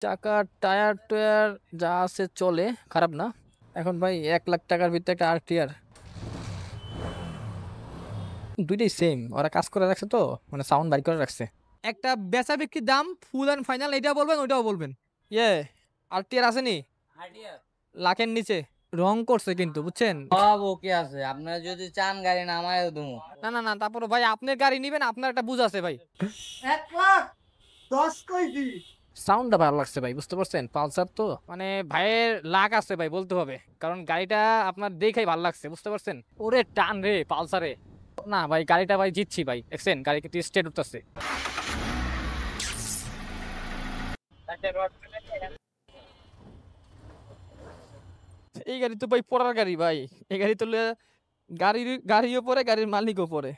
চাকা tyre tyre যা আছে চলে, খারাপ না। এখন ভাই 1 লাখ টাকার ভিতরে একটা আরটিআর, দুইটাই সেম, ওরা কাজ করে রাখছে তো, মানে সাউন্ড বাইর করে রাখছে। একটা বেচা বিক্রির দাম ফুল এন্ড ফাইনাল, এটাও বলবেন ওইটাও বলবেন। ইয়ে, আরটিআর আসেনি আইডিয়া লাখের নিচে, রং করছে কিন্তু বুঝছেন। সব ওকে আছে, আপনারা যদি চান গাড়ি নামায় দেবো। না না না, তারপরে ভাই আপনার গাড়ি নিবেন, আপনার একটা বুঝ আছে ভাই। 1 লাখ 10 কইছি। সাউন্ডটা ভালো লাগছে ভাই, বুঝতে পারছেন, পালসার তো মানে ভাইয়ের লাখ আছে ভাই বলতে হবে, কারণ গাড়িটা আপনার দেখেই ভালো লাগছে, বুঝতে পারছেন। ওরে টান রে পালসারে। না ভাই গাড়িটা ভাই জিতছি ভাই, দেখছেন গাড়ি কিন্তু স্টেট উঠতেছে। এই গাড়ি তো ভাই পড়ার গাড়ি ভাই, এই গাড়ি তো গাড়িও পরে, গাড়ির মালিকও পরে।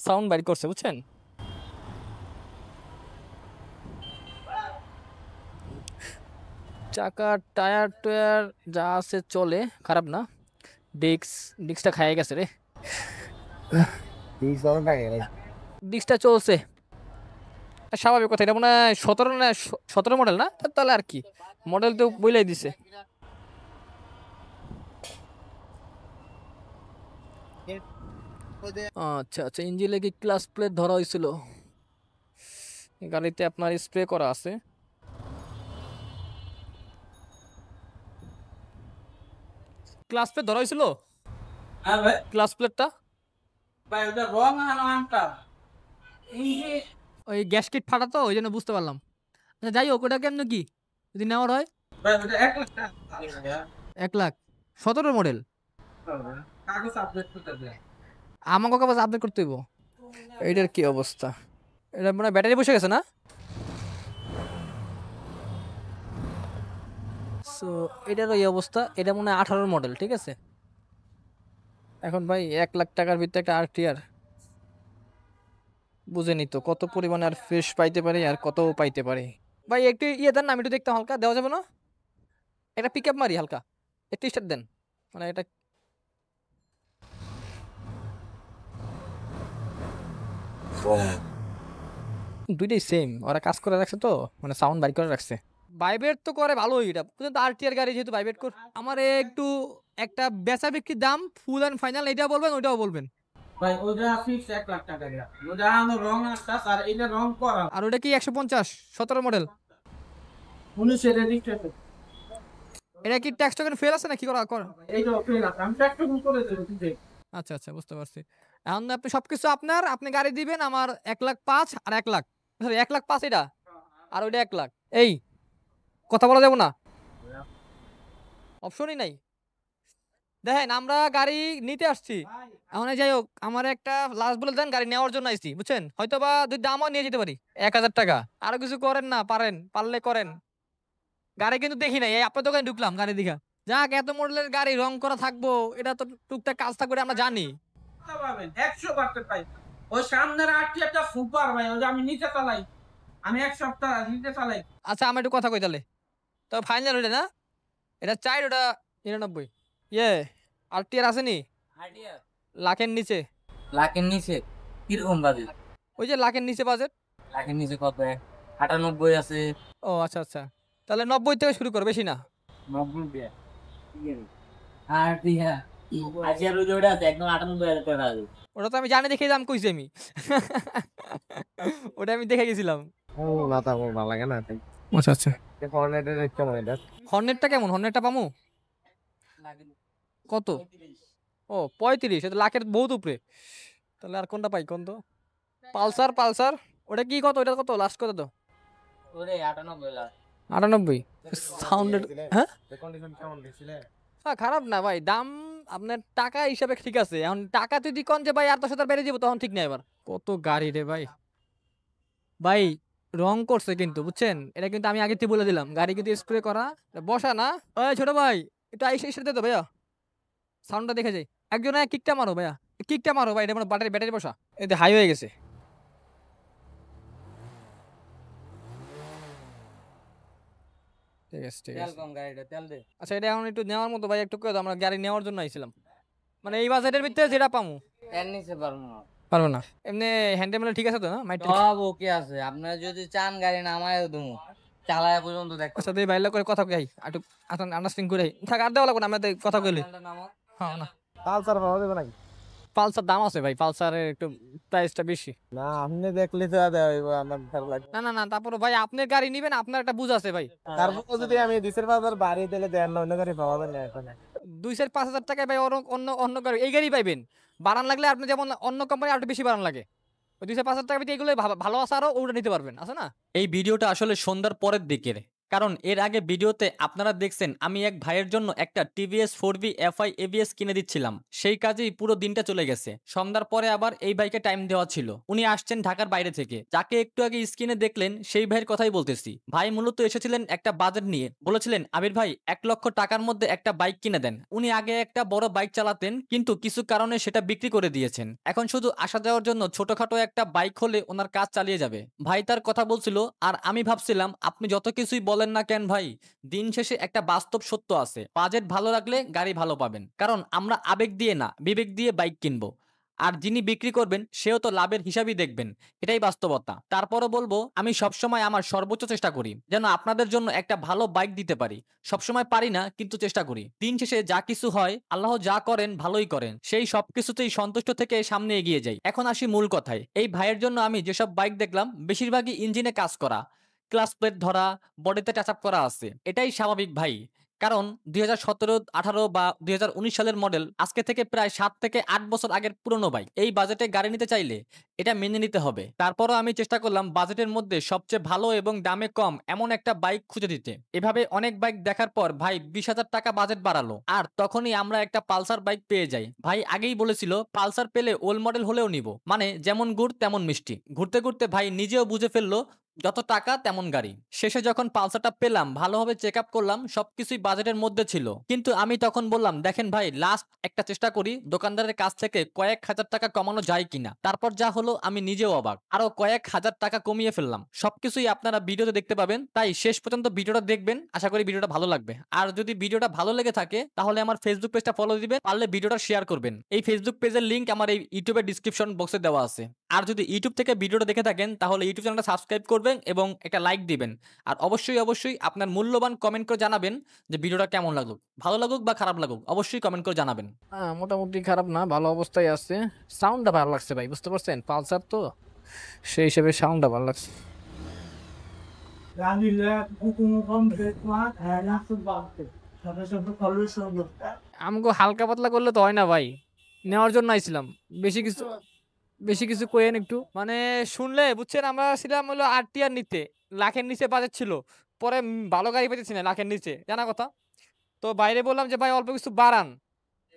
সাউন্ড বাইর করছে বুঝছেন। চাকা টায়ার টায়ার যা আছে চলে, খারাপ না। ডিস্কটা খাইয়ে গেছে রে, ডিস্কটা চলছে। স্বাভাবিক কথা, এটা মনে হয় 17 না 17 মডেল না, তাহলে আর কি, মডেল তো বইলাই দিছে। আচ্ছা আচ্ছা, ইঞ্জিনে কি ক্লাস প্লেট ধরা হয়েছিল, গাড়িতে আপনার স্প্রে করা আছে। ক্লাস প্লেট ধরা হয়েছিল, হ্যাঁ ভাই, ক্লাস প্লেটটা ভাই ওটা রং আনটা ওই গ্যাস কিট ফাটা তো, ওই জন্য বুঝতে পারলাম। আচ্ছা যাই হোক, ওটা কেমন কি যদি নেওয়ার হয়। ভাই ওটা 1 লাখ টাকা। 1 লাখ 17 মডেল, কাগজ আপডেট করতে দেয়। আমাকে কাগজ আপডেট করতে হইব। এইটার কি অবস্থা, এটা মানে ব্যাটারি বসে গেছে না। সো এটার এই অবস্থা, এটা মনে হয় 18 মডেল, ঠিক আছে। এখন ভাই 1 লাখ টাকার ভিতরে একটা আরটিআর, বুঝেনি তো কত পরিমাণে আর ফ্রেশ পাইতে পারি আর কত পাইতে পারি। ভাই একটু ইয়ে দেন না, আমি একটু দেখতাম, হালকা দেওয়া যাবে না, একটা পিক আপ মারি হালকা, একটু স্টার্ট দেন, মানে এটা দুইটাই সেম, ওরা কাজ করে রাখছে তো, মানে সাউন্ড বাইর করে রাখছে। ভাইব্রেট তো করে ভালোই, এটা কিন্তু আরটিআর গাড়ি যেহেতু ভাইব্রেট করে। আমার একটু একটা বেচা বিক্রির দাম ফুল এন্ড ফাইনাল, এটাও বলবেন ওইটাও বলবেন। ভাই ওটা ফিক্স 1 লাখ টাকা দিয়া। ওটা আনো রং আসতা আর এটা রং করা। আর ওটা কি 150 17 মডেল, 19 এর রেজিস্ট্রেশন। এটা কি ট্যাক্স টোকেন ফেল আছে নাকি করা? এইটা ফেল আছে, আমি ট্যাক্স করে দেব ঠিক। আচ্ছা আচ্ছা, বুঝতে পারছি। এখন আপনি সবকিছু আপনার, আপনি গাড়ি দিবেন আমার 1 লাখ 5 আর 1 লাখ, সরি 1 লাখ 5 এটা, আর ওইটা 1 লাখ। এই কথা বলা যাবো না, অপশনই নাই। দেখেন আমরা গাড়ি নিতে আসছি, এখন যাই হোক, আমার একটা লাস্ট বলে দেন, গাড়ি নেওয়ার জন্য আসছি বুঝছেন, হয়তো বা দুই দামও নিয়ে যেতে পারি 1000 টাকা, আরো কিছু করেন না, পারলে করেন। গাড়ি কিন্তু দেখি নাই, এই আপনার দোকানে ঢুকলাম গাড়ি দেখা, যাক এত মডেলের গাড়ি রং করা থাকবো, এটা তো টুকটাক কাজ থাকবে এটা আমরা জানি। পাবেন 100% পাই। ওই সামনের আটটি একটা সুপার ভাই, ওই যে আমি নিচে চালাই, আমি 1 সপ্তাহ নিচে চালাই। আচ্ছা আমার একটু কথা কই তাহলে, তো ফাইনাল ওটা না, এটা চাই, ওটা 99। ইয়ে, আরটিআর আসেনি আইডিয়া লাখের নিচে, লাখের নিচে কিরকম বাজেট? ওই যে লাখের নিচে বাজেট। লাখের নিচে কত? 98 আছে। ও আচ্ছা আচ্ছা, তাহলে 90 থেকে শুরু করো, বেশি না। 90 দিয়া আর দিয়া আজিয়ার ওই জোড়া আছে একদম 98,000 টাকা আছে। ওটা তো আমি জানি, দেখে দাম কইছি আমি ওটা আমি দেখে গেছিলাম। ও মাথা আমার ভালো লাগে না তাই। আচ্ছা আচ্ছা, হর্নেটের কেমন এটা? হর্নেটটা কেমন, হর্নেটটা পামু কত? ও 35, এটা লাখের বহুত উপরে, তাহলে আর কোনটা পাই কোন তো। পালসার ওটা কি কত, ওটা কত লাস্ট কত তো? ওরে 98 লাখ। 98 সাউন্ডেড। হ্যাঁ কন্ডিশন কেমন দেখছিলে? হ্যাঁ, খারাপ না ভাই, দাম আপনার টাকা হিসাবে ঠিক আছে, এখন টাকা যদি কন যে ভাই আর 10,000 বেড়ে যাবো, তখন ঠিক নাই। এবার কত গাড়ি রে ভাই, ভাই রং করছে কিন্তু বুঝছেন, এটা কিন্তু আমি আগে থেকে বলে দিলাম, গাড়ি কিন্তু স্প্রে করা, বসা না। ওই ছোট ভাই, একটু আইসে এসে দে তো ভাইয়া, সাউন্ডটা দেখে যাই। একজন কিকটা মারো ভাইয়া, কিকটা মারো ভাই, এটা মানে ব্যাটারি ব্যাটারি বসা, এতে হাই হয়ে গেছে। ঠিক আছে ঠিক তেল আছে, কম গাড়িটা, তেল দে। আচ্ছা এটা এখন একটু নেওয়ার মতো ভাই, একটু করে দাও, আমরা গাড়ি নেওয়ার জন্য আইছিলাম, মানে এই বাজেটের ভিতরে যেটা পামু। এর নিচে পারবো না। পারবো না। এমনি হ্যান্ডেল ঠিক আছে তো না? মাইট সব ওকে আছে, আপনারা যদি চান গাড়ি নামায়ও দেবো, চালায় পর্যন্ত দেখতে আচ্ছা তুই বাইরে করে কথা কই আটু আন্ডারস্ট্যান্ডিং করে থাক আর দেওয়া লাগবে না, আমরা তো কথা কইলি। নামো। হ্যাঁ না পালসার পাওয়া যাবে নাকি? পালসার দাম আছে ভাই, পালসারের একটু প্রাইসটা বেশি। না আপনি দেখলে তো দেওয়া হইব, আমার ভালো লাগে। না না না তারপরে ভাই আপনার গাড়ি নিবেন, আপনার একটা বুঝ আছে ভাই। তারপর যদি আমি 2,000 বাড়ি দিলে দেন না, অন্য গাড়ি পাওয়া যায় না এখন। 2,000-5,000 টাকায় ভাই অন্য অন্য গাড়ি এই গাড়ি পাইবেন। বাড়ান লাগলে আপনি যেমন অন্য কোম্পানি আরো বেশি বাড়ান লাগে, ওই 2,000-5,000 টাকা ভিতরে এগুলো ভালো আছে আরো ওটা নিতে পারবেন, আছে না? এই ভিডিওটা আসলে সন্ধ্যার পরের দিকের, কারণ এর আগে ভিডিওতে আপনারা দেখছেন আমি এক ভাইয়ের জন্য একটা টিভিএস 4V FI ABS কিনে দিচ্ছিলাম। সেই কাজেই পুরো দিনটা চলে গেছে। সন্ধ্যার পরে আবার এই ভাইকে টাইম দেওয়া ছিল। উনি আসছেন ঢাকার বাইরে থেকে। যাকে একটু আগে স্ক্রিনে দেখলেন সেই ভাইয়ের কথাই বলতেছি। ভাই মূলত এসেছিলেন একটা বাজেট নিয়ে। বলেছিলেন আবির ভাই 1 লক্ষ টাকার মধ্যে একটা বাইক কিনে দেন। উনি আগে একটা বড় বাইক চালাতেন, কিন্তু কিছু কারণে সেটা বিক্রি করে দিয়েছেন। এখন শুধু আসা যাওয়ার জন্য ছোটখাটো একটা বাইক হলে ওনার কাজ চালিয়ে যাবে। ভাই তার কথা বলছিল, আর আমি ভাবছিলাম আপনি যত কিছুই বলেন না কেন ভাই, দিন শেষে একটা বাস্তব সত্য আছে। বাজেট ভালো রাখলে গাড়ি ভালো পাবেন। কারণ আমরা আবেগ দিয়ে না, বিবেক দিয়ে বাইক কিনবো। আর যিনি বিক্রি করবেন সেও তো লাভের হিসাবই দেখবেন। এটাই বাস্তবতা। তারপরও বলবো, আমি সবসময় আমার সর্বোচ্চ চেষ্টা করি যেন আপনাদের জন্য একটা ভালো বাইক দিতে পারি। সবসময় পারি না, কিন্তু চেষ্টা করি। দিন শেষে যা কিছু হয়, আল্লাহ যা করেন ভালোই করেন, সেই সবকিছুতেই সন্তুষ্ট থেকে সামনে এগিয়ে যাই। এখন আসি মূল কথায়। এই ভাইয়ের জন্য আমি যেসব বাইক দেখলাম বেশিরভাগই ইঞ্জিনে কাজ করা, ক্লাস প্লেট ধরা, বডিতে টাচ আপ করা আছে। এটাই স্বাভাবিক ভাই, কারণ 2017-18 বা 2019 সালের মডেল, আজকে থেকে প্রায় 7 থেকে 8 বছর আগের পুরনো বাইক। এই বাজেটে গাড়ি নিতে চাইলে এটা মেনে নিতে হবে। তারপরও আমি চেষ্টা করলাম বাজেটের মধ্যে সবচেয়ে ভালো এবং দামে কম এমন একটা বাইক খুঁজে দিতে। এভাবে অনেক বাইক দেখার পর ভাই 20,000 টাকা বাজেট বাড়ালো, আর তখনই আমরা একটা পালসার বাইক পেয়ে যাই। ভাই আগেই বলেছিল পালসার পেলে ওল্ড মডেল হলেও নিব, মানে যেমন গুড় তেমন মিষ্টি। ঘুরতে ঘুরতে ভাই নিজেও বুঝে ফেললো যত টাকা তেমন গাড়ি। শেষে যখন পালসারটা পেলাম, ভালোভাবে চেক আপ করলাম, সবকিছুই বাজেটের মধ্যে ছিল। কিন্তু আমি তখন বললাম দেখেন ভাই, লাস্ট একটা চেষ্টা করি, দোকানদারের কাছ থেকে কয়েক হাজার টাকা কমানো যায় কিনা। তারপর যা হলো আমি নিজেও অবাক, আরো কয়েক হাজার টাকা কমিয়ে ফেললাম। সবকিছুই আপনারা ভিডিওতে দেখতে পাবেন, তাই শেষ পর্যন্ত ভিডিওটা দেখবেন। আশা করি ভিডিওটা ভালো লাগবে। আর যদি ভিডিওটা ভালো লেগে থাকে তাহলে আমার ফেসবুক পেজটা ফলো দিবেন, পারলে ভিডিওটা শেয়ার করবেন। এই ফেসবুক পেজের লিংক আমার এই ইউটিউবের ডিসক্রিপশন বক্সে দেওয়া আছে। আর যদি ইউটিউব থেকে ভিডিওটা দেখে থাকেন তাহলে ইউটিউব চ্যানেলটা সাবস্ক্রাইব করবেন এবং একটা লাইক দিবেন। আর অবশ্যই আপনার মূল্যবান কমেন্ট করে জানাবেন যে ভিডিওটা কেমন লাগলো। ভালো লাগুক বা খারাপ লাগুক অবশ্যই কমেন্ট করে জানাবেন। হ্যাঁ মোটামুটি খারাপ না, ভালো অবস্থায় আছে। সাউন্ডটা ভালো লাগছে ভাই, বুঝতে পারছেন পালসার তো, সেই হিসেবে সাউন্ডটা ভালো লাগছে। আমাকে হালকা পাতলা করলে তো হয় না ভাই, নেওয়ার জন্য আইছিলাম। বেশি কিছু বেশি কিছু কইেন একটু, মানে শুনলে বুঝছেন। আমরা ছিলাম হলো আরটিআর নিতে, লাখের নিচে বাজেট ছিল। পরে ভালো গাড়ি পেতেছি না লাখের নিচে, জানা কথা। তো বাইরে বললাম যে ভাই অল্প কিছু বাড়ান,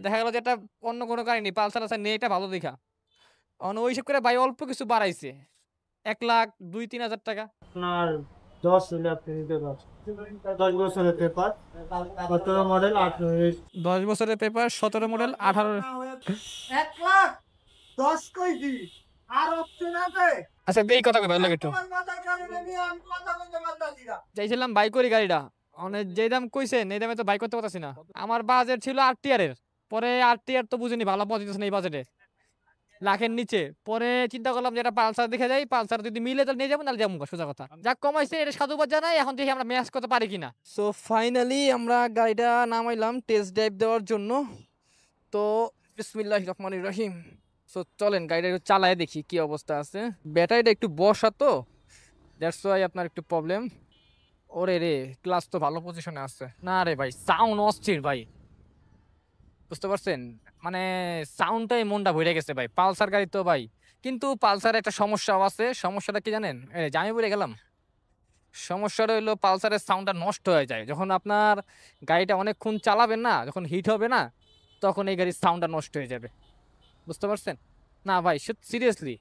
দেখা গেল যে একটা অন্য কোনো গাড়ি নেই, পালসার আছে নিয়ে এটা ভালো দেখা। ওই হিসেব করে ভাই অল্প কিছু বাড়াইছে, 1,02-3,000 টাকা। আপনার 10 হলে আপনি নিতে পারছেন। 10 বছরের পেপার, 17 মডেল 18 10 বছরের পেপার, 17 মডেল, 18। 1,10,000 কইছি, আর অপশন আছে। আচ্ছা এই কথা কই ভালো লাগে একটু। তোমার মাথায় কানে নেবি, আমি কথা বলতে পারতাছি না। চাইছিলাম বাইক করি গাড়িটা, মানে যে দাম কইছেন এই দামে তো বাইক করতে পারতাছি না। আমার বাজেট ছিল আরটিআর এর, পরে আরটিআর তো বুঝিনি ভালো পাওয়া যেতেছে না এই বাজেটে, লাখের নিচে। পরে চিন্তা করলাম যে এটা পালসার দেখে যাই, পালসার যদি মিলে তাহলে নিয়ে যাবো, নাহলে যাবো, সোজা কথা। যা কমাইছে এটা সাধুবাদ জানাই, এখন দেখি আমরা ম্যাচ করতে পারি কিনা। সো ফাইনালি আমরা গাড়িটা নামাইলাম টেস্ট ড্রাইভ দেওয়ার জন্য। তো বিসমিল্লাহির রহমানির রহিম। সো চলেন গাড়িটা একটু চালায় দেখি কি অবস্থা আছে। ব্যাটারিটা একটু বসা তো, দ্যাটস ওয়াই আপনার একটু প্রবলেম। ওরে রে, ক্লাস তো ভালো পজিশনে আছে না রে ভাই, সাউন্ড অস্থির ভাই, বুঝতে পারছেন। মানে সাউন্ডটাই মনটা ভরে গেছে ভাই, পালসার গাড়ি তো ভাই। কিন্তু পালসারের একটা সমস্যাও আছে। সমস্যাটা কি জানেন? আমি বলে গেলাম। সমস্যাটা হলো পালসারের সাউন্ডটা নষ্ট হয়ে যায় যখন আপনার গাড়িটা অনেকক্ষণ চালাবেন না, যখন হিট হবে না, তখন এই গাড়ির সাউন্ডটা নষ্ট হয়ে যাবে, বুঝতে পারছেন। না ভাই সিরিয়াসলি,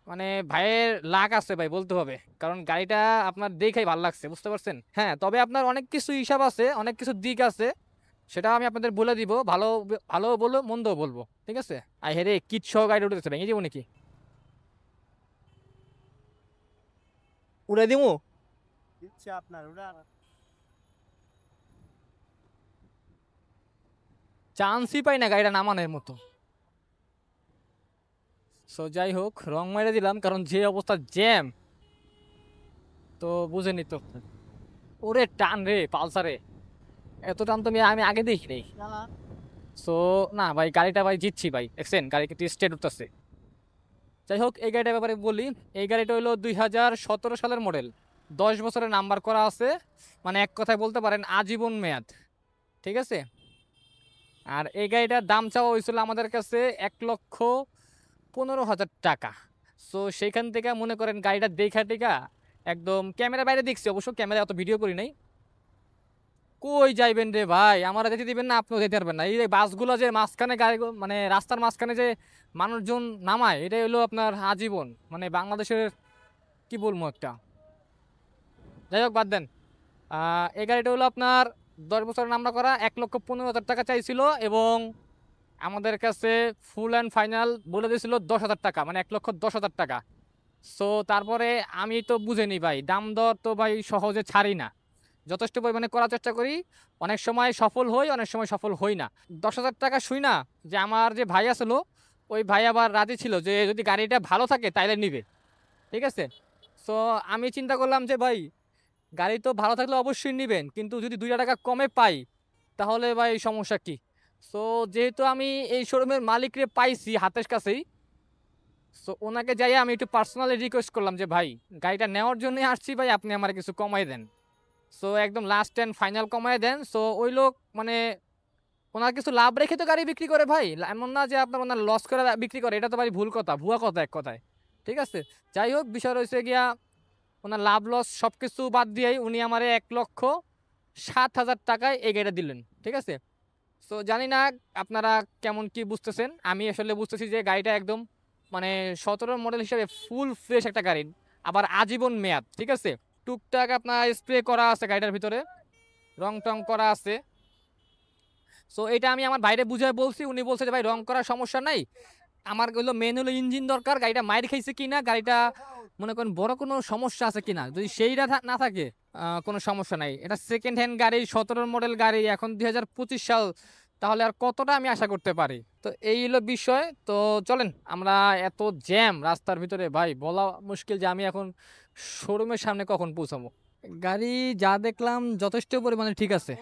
মানে ভাইয়ের লাক আছে ভাই বলতে হবে, কারণ গাড়িটা আপনার দেখেই ভালো লাগছে, বুঝতে পারছেন। হ্যাঁ তবে আপনার অনেক কিছু হিসাব আছে, অনেক কিছু দিক আছে, সেটা আমি আপনাদের বলে দিব। ভালো ভালো বলবো, মন্দও বলবো, ঠিক আছে। আই হেরে কিট সহ গাড়ি উঠেছে, ভেঙে যাবো নাকি? উড়ে দিব? ইচ্ছা আপনার ওটা। চান্সই পাই না গাড়িটা নামানোর মতো। সো যাই হোক রং মেরে দিলাম, কারণ যে অবস্থা জ্যাম, তো বুঝেনি তো। ওরে টান রে পালসারে, এত টান তো আমি আগে দেখি নাই। সো না ভাই, গাড়িটা ভাই জিতছি ভাই, দেখছেন গাড়ি কিন্তু স্টেট উঠতেছে। যাই হোক এই গাড়িটার ব্যাপারে বলি, এই গাড়িটা হলো 2017 সালের মডেল, 10 বছরের নাম্বার করা আছে, মানে এক কথায় বলতে পারেন আজীবন মেয়াদ, ঠিক আছে। আর এই গাড়িটার দাম চাওয়া হয়েছিল আমাদের কাছে 1,15,000 টাকা। সো সেইখান থেকে মনে করেন গাড়িটা দেখা টেকা একদম ক্যামেরা বাইরে দেখছি, অবশ্য ক্যামেরা অত ভিডিও করি নাই। কই যাইবেন রে ভাই, আমার যেতে দিবেন না, আপনিও যেতে পারবেন না। এই যে বাসগুলো যে মাঝখানে গাড়ি, মানে রাস্তার মাঝখানে যে মানুষজন নামায়, এটাই হলো আপনার আজীবন, মানে বাংলাদেশের কি বলবো একটা। যাই হোক বাদ দেন। এই গাড়িটা হলো আপনার 10 বছরের নাম্বার করা, 1,15,000 টাকা চাইছিল, এবং আমাদের কাছে ফুল অ্যান্ড ফাইনাল বলে দিয়েছিল 10,000 টাকা, মানে 1,10,000 টাকা। সো তারপরে আমি তো বুঝেনি ভাই, দাম দর তো ভাই সহজে ছাড়ি না, যথেষ্ট পরিমাণে করার চেষ্টা করি, অনেক সময় সফল হই, অনেক সময় সফল হই না। 10,000 টাকা শুই না, যে আমার যে ভাই আসলো, ওই ভাই আবার রাজি ছিল যে যদি গাড়িটা ভালো থাকে তাইলে নিবে, ঠিক আছে। সো আমি চিন্তা করলাম যে ভাই গাড়ি তো ভালো থাকলে অবশ্যই নেবেন, কিন্তু যদি 2 টাকা কমে পাই তাহলে ভাই সমস্যা কি। সো যেহেতু আমি এই শোরুমের মালিকরে পাইছি হাতের কাছেই, সো ওনাকে যাই আমি একটু পার্সোনালি রিকোয়েস্ট করলাম যে ভাই গাড়িটা নেওয়ার জন্যই আসছি ভাই, আপনি আমার কিছু কমাই দেন। সো একদম লাস্ট অ্যান্ড ফাইনাল কমাই দেন। সো ওই লোক মানে ওনার কিছু লাভ রেখে তো গাড়ি বিক্রি করে ভাই, এমন না যে আপনার ওনার লস করে বিক্রি করে, এটা তো ভাই ভুল কথা, ভুয়া কথা এক কথায়, ঠিক আছে। যাই হোক বিষয় রয়েছে গিয়া ওনার লাভ লস সব কিছু বাদ দিয়েই উনি আমারে 1,07,000 টাকায় এই গাড়িটা দিলেন, ঠিক আছে। সো জানি না আপনারা কেমন কি বুঝতেছেন, আমি আসলে বুঝতেছি যে গাড়িটা একদম মানে 17 মডেল হিসাবে ফুল ফ্রেশ একটা গাড়ি, আবার আজীবন মেয়াদ, ঠিক আছে। টুকটাক আপনার স্প্রে করা আছে গাড়িটার ভিতরে, রং টং করা আছে। সো এটা আমি আমার বাইরে বুঝায় বলছি, উনি বলছে যে ভাই রং করার সমস্যা নাই, আমার হলো মেন হলো ইঞ্জিন দরকার, গাড়িটা মাইর খাইছে কিনা, গাড়িটা মনে করেন বড় কোনো সমস্যা আছে কিনা, যদি সেইটা না থাকে কোনো সমস্যা নাই। এটা সেকেন্ড হ্যান্ড গাড়ি, 17 মডেল গাড়ি, এখন 2025 সাল, তাহলে আর কতটা আমি আশা করতে পারি। তো এই হলো বিষয়। তো চলেন, আমরা এত জ্যাম রাস্তার ভিতরে ভাই, বলা মুশকিল যে আমি এখন শোরুমের সামনে কখন পৌঁছাবো। গাড়ি যা দেখলাম যথেষ্ট পরিমাণে ঠিক আছে,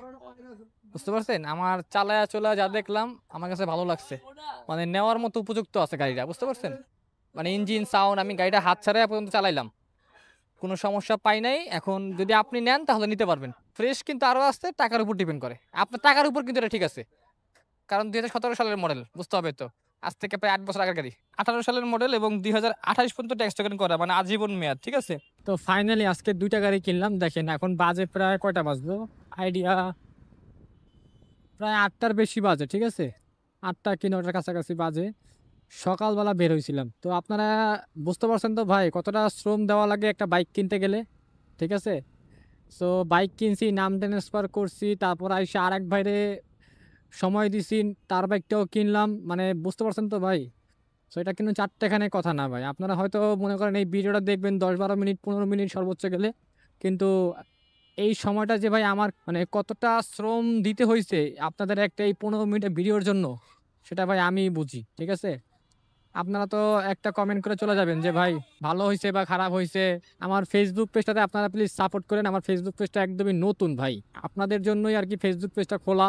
বুঝতে পারছেন, আমার চালায়া চলা যা দেখলাম আমার কাছে ভালো লাগছে, মানে নেওয়ার মতো উপযুক্ত আছে গাড়িটা, বুঝতে পারছেন। মানে ইঞ্জিন সাউন্ড, আমি গাড়িটা হাত ছাড়াই পর্যন্ত চালাইলাম, কোনো সমস্যা পাই নাই। এখন যদি আপনি নেন তাহলে নিতে পারবেন, ফ্রেশ কিন্তু আরও আসতে, টাকার উপর ডিপেন্ড করে, আপনার টাকার উপর কিন্তু এটা ঠিক আছে, কারণ 2017 সালের মডেল, বুঝতে হবে তো, আজ থেকে প্রায় 8 বছর আগের গাড়ি, 18 সালের মডেল এবং 2028 পর্যন্ত ট্যাক্স টোকেন করা, মানে আজীবন মেয়াদ, ঠিক আছে। তো ফাইনালি আজকে 2টা গাড়ি কিনলাম, দেখেন এখন বাজে প্রায় কয়টা বাজলো, আইডিয়া প্রায় 8টার বেশি বাজে, ঠিক আছে, 8টা কি 9টার কাছাকাছি বাজে। সকালবেলা বের হয়েছিলাম, তো আপনারা বুঝতে পারছেন তো ভাই কতটা শ্রম দেওয়া লাগে একটা বাইক কিনতে গেলে, ঠিক আছে। সো বাইক কিনছি, নাম ট্রান্সফার করছি, তারপর আইসে আর এক ভাইরে সময় দিছি, তার বাইকটাও কিনলাম, মানে বুঝতে পারছেন তো ভাই। সো এটা কিন্তু চারটেখানে কথা না ভাই, আপনারা হয়তো মনে করেন এই ভিডিওটা দেখবেন 10-12 মিনিট 15 মিনিট সর্বোচ্চ গেলে, কিন্তু এই সময়টা যে ভাই আমার মানে কতটা শ্রম দিতে হয়েছে আপনাদের একটা এই 15 মিনিটের ভিডিওর জন্য, সেটা ভাই আমি বুঝি, ঠিক আছে। আপনারা তো একটা কমেন্ট করে চলে যাবেন যে ভাই ভালো হয়েছে বা খারাপ হয়েছে। আমার ফেসবুক পেজটাতে আপনারা প্লিজ সাপোর্ট করেন, আমার ফেসবুক পেজটা একদমই নতুন ভাই, আপনাদের জন্যই আর কি ফেসবুক পেজটা খোলা।